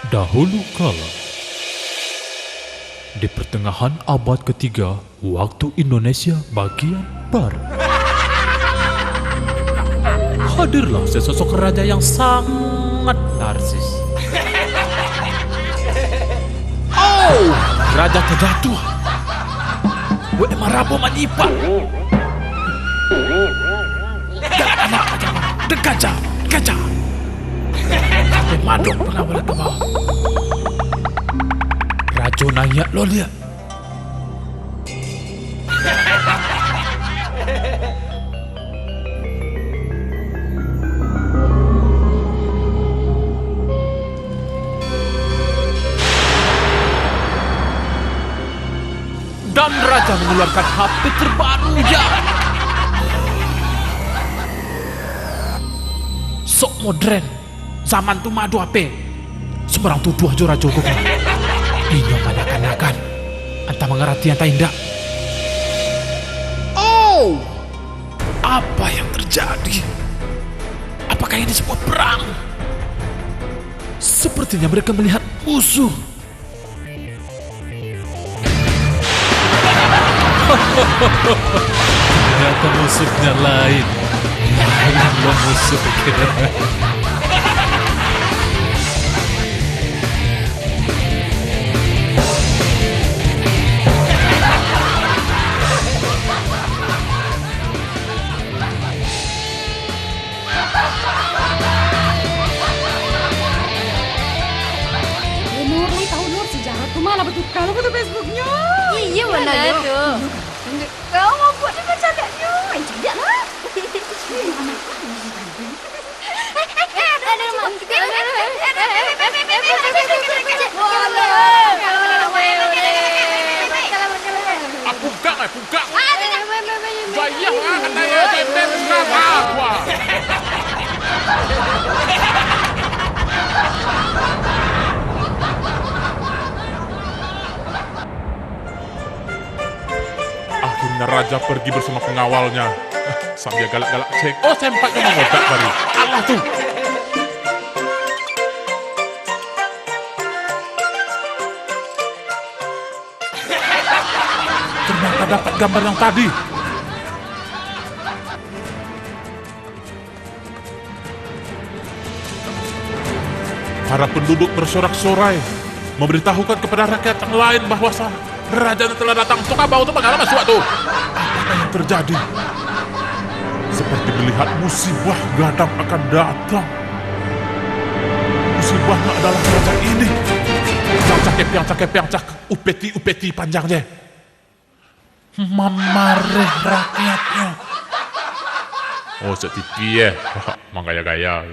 Dahulu kala, di pertengahan abad ketiga, waktu Indonesia bagian barat, hadirlah sesosok raja yang sangat narsis. Oh, Raja Terjatuh, Wek Marabu Manipa, dan anak gajah, sampai madok pengawal ke bawah. Rajo nanya lo lihat. Dan Raja mengeluarkan HP terbarunya. Sok modern, zaman tu madu HP. Seberang tuduh aja Raja kok. Inyo kanakan-nakan, entah mengerti entah indah. Oh, apa yang terjadi? Apakah ini sebuah perang? Sepertinya mereka melihat musuh. Ternyata musuhnya lain. Lo musuh kira. Nur, tahu Nur sejarah tuh malah betul kalau foto Facebooknya. Iya mana tuh? Kau mau buat dia macam agaknya? Tidak lah. Ada mak. Pugang. Bayang lah katanya jemben kenapa gua. Akhirnya Raja pergi bersama pengawalnya. Sambil galak-galak cek. Oh, sempatnya mengodak tadi. Allah tuh. Ternyata dapat gambar yang tadi. Para penduduk bersorak-sorai memberitahukan kepada rakyat yang lain bahwa Raja telah datang. Tok abau itu bagaimana suatu? Apa yang terjadi? Seperti melihat musibah gadang akan datang. Musibahnya adalah raja ini. Yang cakep, upeti panjangnya. Memareh rakyatnya. Oh, setipi ya. Mang gaya-gaya,